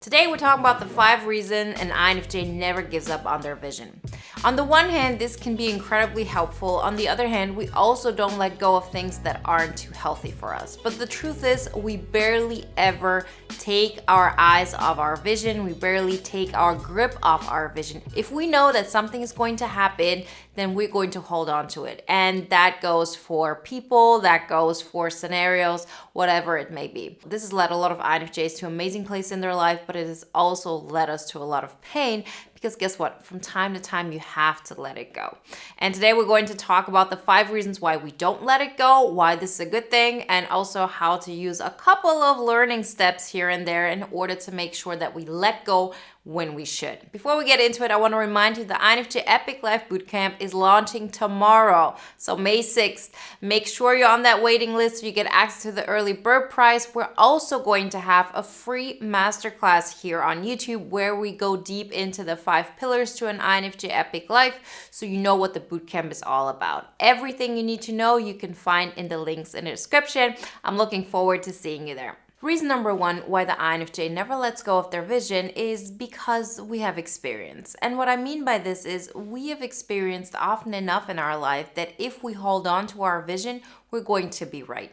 Today we're talking about the 5 reasons an INFJ never gives up on their vision. On the one hand, this can be incredibly helpful. On the other hand, we also don't let go of things that aren't too healthy for us. But the truth is, we barely ever take our eyes off our vision. We barely take our grip off our vision. If we know that something is going to happen, then we're going to hold on to it. And that goes for people, that goes for scenarios, whatever it may be. This has led a lot of INFJs to an amazing place in their life, but it has also led us to a lot of pain because guess what? From time to time, you have to let it go. And today we're going to talk about the 5 reasons why we don't let it go, why this is a good thing, and also how to use a couple of learning steps here and there in order to make sure that we let go when we should. Before we get into it, I want to remind you the INFJ Epic Life Bootcamp is launching tomorrow, so May 6th. Make sure you're on that waiting list so you get access to the early bird price. We're also going to have a free masterclass here on YouTube where we go deep into the 5 pillars to an INFJ Epic Life so you know what the bootcamp is all about. Everything you need to know you can find in the links in the description. I'm looking forward to seeing you there. Reason number 1 why the INFJ never lets go of their vision is because we have experience. And what I mean by this is we have experienced often enough in our life that if we hold on to our vision, we're going to be right.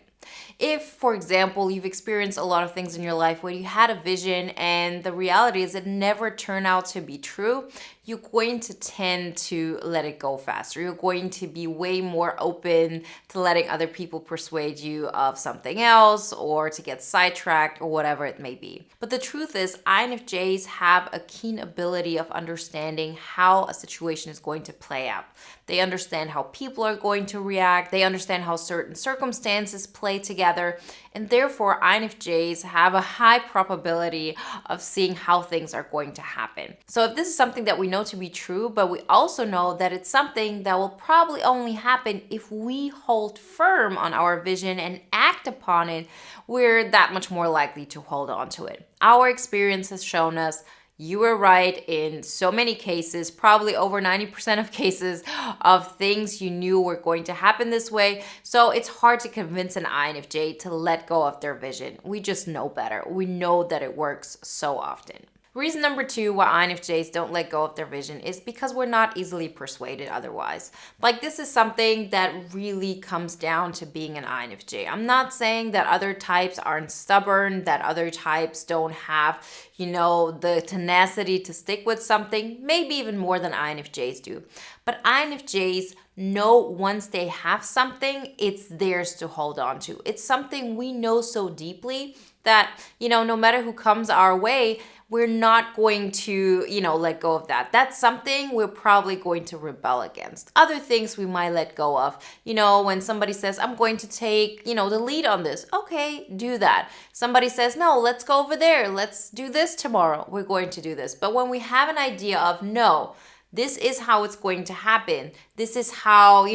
If, for example, you've experienced a lot of things in your life where you had a vision and the reality is it never turned out to be true, you're going to tend to let it go faster. You're going to be way more open to letting other people persuade you of something else or to get sidetracked or whatever it may be. But the truth is, INFJs have a keen ability of understanding how a situation is going to play out. They understand how people are going to react. They understand how certain circumstances play together. And therefore, INFJs have a high probability of seeing how things are going to happen. So if this is something that we know to be true, but we also know that it's something that will probably only happen if we hold firm on our vision and act upon it, we're that much more likely to hold on to it. Our experience has shown us you were right in so many cases, probably over 90% of cases of things you knew were going to happen this way. So it's hard to convince an INFJ to let go of their vision. We just know better. We know that it works so often. Reason number 2 why INFJs don't let go of their vision is because we're not easily persuaded otherwise. Like, this is something that really comes down to being an INFJ. I'm not saying that other types aren't stubborn, that other types don't have, the tenacity to stick with something, maybe even more than INFJs do. But INFJs know once they have something, it's theirs to hold on to. It's something we know so deeply that, no matter who comes our way, we're not going to, let go of that. That's something we're probably going to rebel against. Other things we might let go of. When somebody says, I'm going to take, the lead on this. Okay, do that. Somebody says, no, let's go over there. Let's do this tomorrow. We're going to do this. But when we have an idea of, no, this is how it's going to happen. This is how,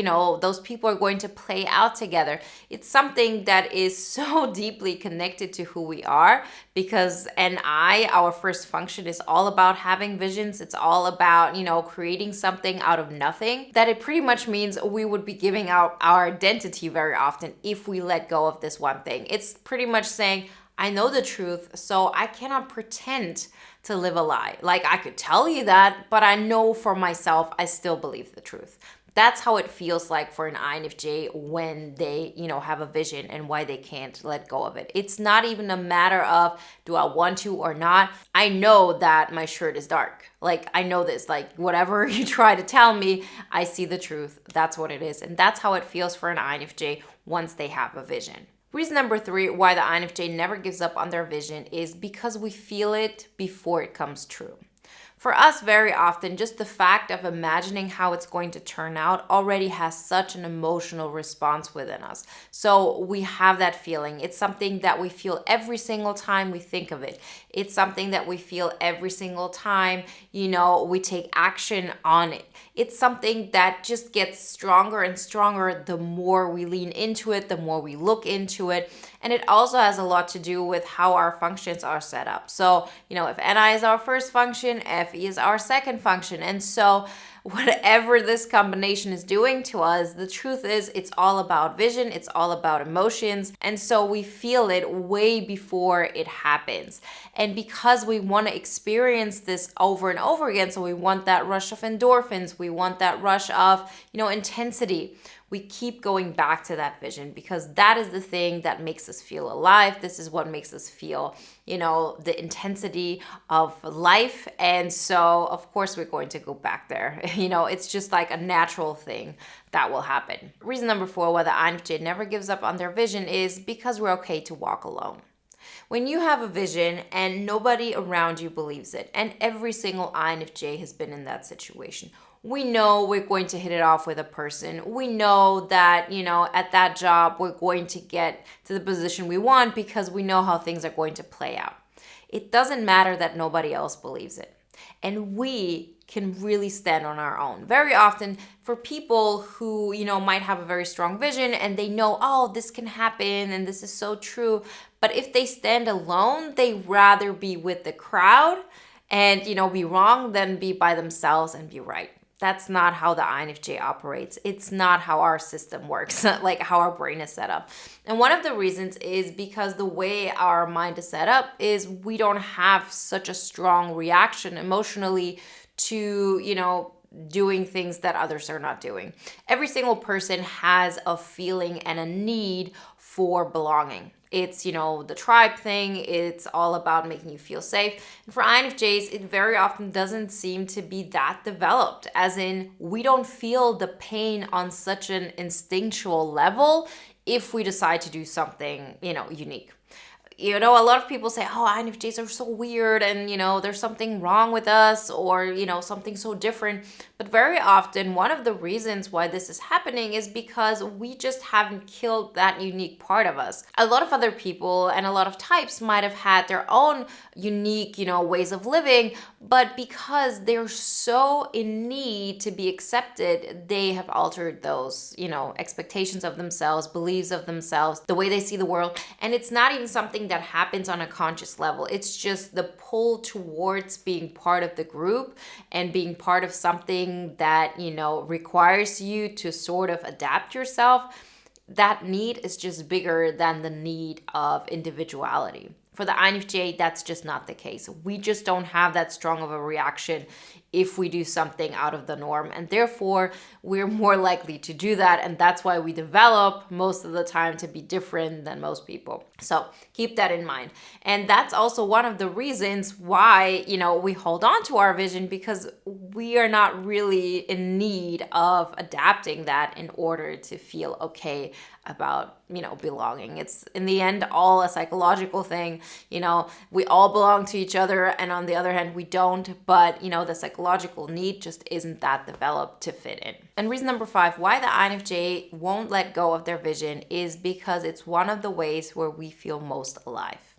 those people are going to play out together. It's something that is so deeply connected to who we are because our first function is all about having visions. It's all about, creating something out of nothing, that it pretty much means we would be giving out our identity very often if we let go of this one thing. It's pretty much saying, I know the truth, so I cannot pretend to live a lie. Like, I could tell you that, but I know for myself, I still believe the truth. That's how it feels like for an INFJ when they, have a vision and why they can't let go of it. It's not even a matter of, do I want to or not? I know that my shirt is dark. Like, I know this. Like, whatever you try to tell me, I see the truth. That's what it is. And that's how it feels for an INFJ once they have a vision. Reason number 3 why the INFJ never gives up on their vision is because we feel it before it comes true. For us, very often, just the fact of imagining how it's going to turn out already has such an emotional response within us. So we have that feeling. It's something that we feel every single time we think of it. It's something that we feel every single time, we take action on it. It's something that just gets stronger and stronger the more we lean into it, the more we look into it. And it also has a lot to do with how our functions are set up. So, if NI is our first function, F FE is our second function. And so whatever this combination is doing to us, the truth is it's all about vision, it's all about emotions. And so we feel it way before it happens. And because we want to experience this over and over again, so we want that rush of endorphins, we want that rush of, intensity. We keep going back to that vision because that is the thing that makes us feel alive. This is what makes us feel, the intensity of life. And so, of course, we're going to go back there. It's just like a natural thing that will happen. Reason number 4 why the INFJ never gives up on their vision is because we're okay to walk alone. When you have a vision and nobody around you believes it, and every single INFJ has been in that situation, we know we're going to hit it off with a person. We know that, at that job, we're going to get to the position we want because we know how things are going to play out. It doesn't matter that nobody else believes it. And we can really stand on our own. Very often for people who, might have a very strong vision and they know, oh, this can happen and this is so true. But if they stand alone, they rather be with the crowd and, be wrong than be by themselves and be right. That's not how the INFJ operates. It's not how our system works, like how our brain is set up. And one of the reasons is because the way our mind is set up is we don't have such a strong reaction emotionally to, doing things that others are not doing. Every single person has a feeling and a need for belonging. It's, the tribe thing. It's all about making you feel safe. And for INFJs, it very often doesn't seem to be that developed, as in we don't feel the pain on such an instinctual level if we decide to do something, unique. A lot of people say, oh, INFJs are so weird and, there's something wrong with us or, something so different. But very often, one of the reasons why this is happening is because we just haven't killed that unique part of us. A lot of other people and a lot of types might have had their own unique, ways of living, but because they're so in need to be accepted, they have altered those, expectations of themselves, beliefs of themselves, the way they see the world. And it's not even something that happens on a conscious level. It's just the pull towards being part of the group and being part of something that, requires you to sort of adapt yourself. That need is just bigger than the need of individuality. For the INFJ, that's just not the case. We just don't have that strong of a reaction if we do something out of the norm. And therefore, we're more likely to do that. And that's why we develop most of the time to be different than most people. So keep that in mind. And that's also one of the reasons why, we hold on to our vision, because we are not really in need of adapting that in order to feel okay about, belonging. It's in the end all a psychological thing. We all belong to each other, and on the other hand, we don't. But, the psychological need just isn't that developed to fit in. And reason number 5, why the INFJ won't let go of their vision is because it's one of the ways where we feel most alive.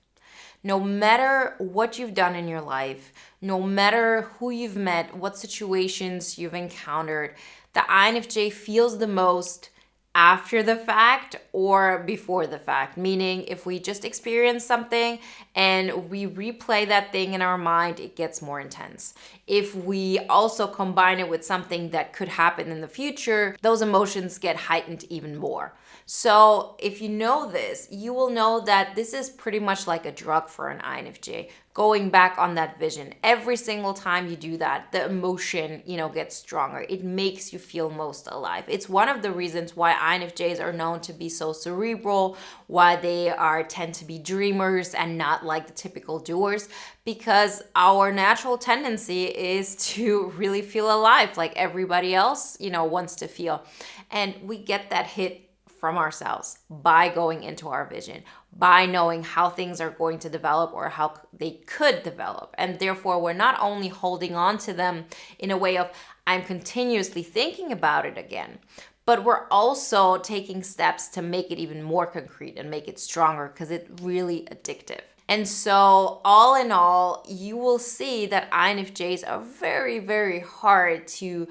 No matter what you've done in your life, no matter who you've met, what situations you've encountered, the INFJ feels the most after the fact or before the fact. Meaning, if we just experience something and we replay that thing in our mind, it gets more intense. If we also combine it with something that could happen in the future, those emotions get heightened even more. So if you know this, you will know that this is pretty much like a drug for an INFJ. Going back on that vision. Every single time you do that, the emotion, gets stronger. It makes you feel most alive. It's one of the reasons why INFJs are known to be so cerebral, why they tend to be dreamers and not like the typical doers, because our natural tendency is to really feel alive like everybody else, wants to feel. And we get that hit from ourselves by going into our vision, by knowing how things are going to develop or how they could develop. And therefore, we're not only holding on to them in a way of, I'm continuously thinking about it again, but we're also taking steps to make it even more concrete and make it stronger because it's really addictive. And so, all in all, you will see that INFJs are very, very hard to,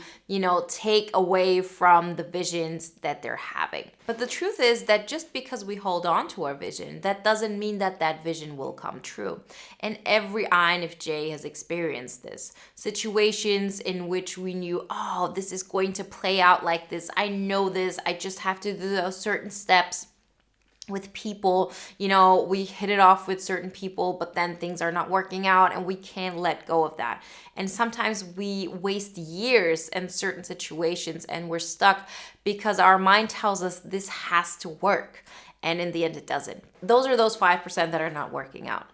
take away from the visions that they're having. But the truth is that just because we hold on to our vision, that doesn't mean that that vision will come true. And every INFJ has experienced this. Situations in which we knew, oh, this is going to play out like this. I know this. I just have to do those certain steps. With people, we hit it off with certain people, but then things are not working out and we can't let go of that. And sometimes we waste years in certain situations and we're stuck because our mind tells us this has to work. And in the end, it doesn't. Those are those 5% that are not working out.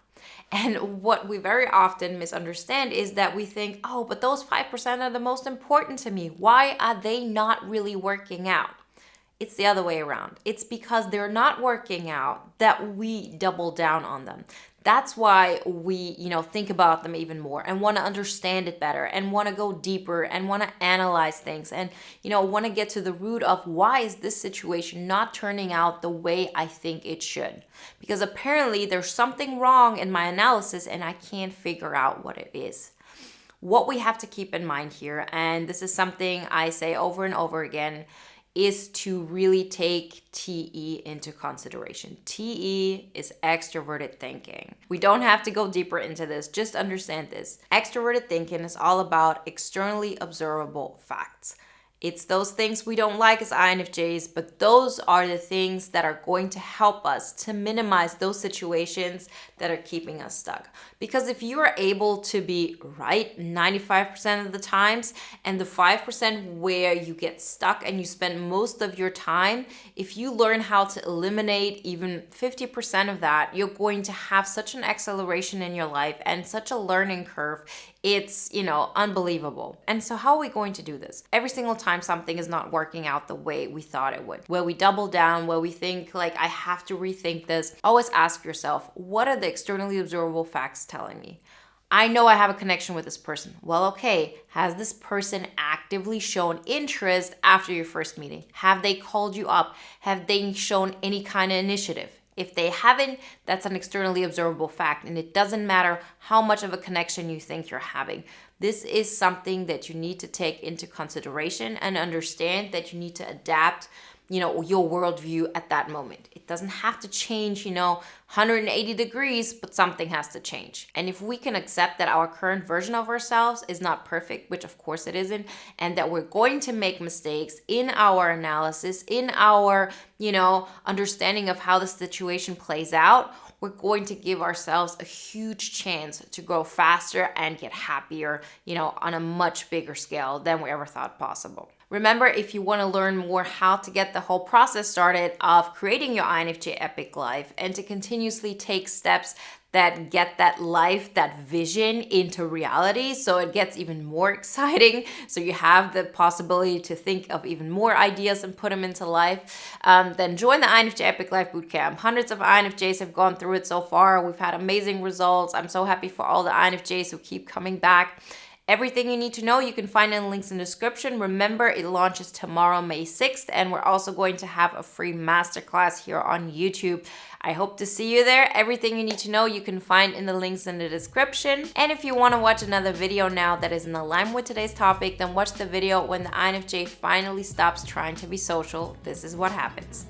And what we very often misunderstand is that we think, oh, but those 5% are the most important to me. Why are they not really working out? It's the other way around. It's because they're not working out that we double down on them. That's why we, think about them even more and want to understand it better and want to go deeper and want to analyze things and, want to get to the root of why is this situation not turning out the way I think it should? Because apparently there's something wrong in my analysis and I can't figure out what it is. What we have to keep in mind here, and this is something I say over and over again, is to really take TE into consideration. TE is extroverted thinking. We don't have to go deeper into this, just understand this. Extroverted thinking is all about externally observable facts. It's those things we don't like as INFJs, but those are the things that are going to help us to minimize those situations that are keeping us stuck. Because if you are able to be right 95% of the times, and the 5% where you get stuck and you spend most of your time, if you learn how to eliminate even 50% of that, you're going to have such an acceleration in your life and such a learning curve. It's, unbelievable. And so how are we going to do this? Every single time something is not working out the way we thought it would, where we double down, where we think like, I have to rethink this, always ask yourself, what are the externally observable facts telling me? I know I have a connection with this person. Well, okay, has this person actively shown interest after your first meeting? Have they called you up? Have they shown any kind of initiative? If they haven't, that's an externally observable fact, and it doesn't matter how much of a connection you think you're having. This is something that you need to take into consideration and understand that you need to adapt, your worldview at that moment. It doesn't have to change, 180 degrees, but something has to change. And if we can accept that our current version of ourselves is not perfect, which of course it isn't, and that we're going to make mistakes in our analysis, in our, understanding of how the situation plays out, we're going to give ourselves a huge chance to grow faster and get happier, on a much bigger scale than we ever thought possible. Remember, if you want to learn more how to get the whole process started of creating your INFJ epic life and to continuously take steps that get that life, that vision into reality so it gets even more exciting, so you have the possibility to think of even more ideas and put them into life, then join the INFJ Epic Life Bootcamp. Hundreds of INFJs have gone through it so far. We've had amazing results. I'm so happy for all the INFJs who keep coming back. Everything you need to know you can find in the links in the description. Remember, it launches tomorrow, May 6th, and we're also going to have a free masterclass here on YouTube. I hope to see you there. Everything you need to know you can find in the links in the description. And if you want to watch another video now that is in alignment with today's topic, then watch the video when the INFJ finally stops trying to be social. This is what happens.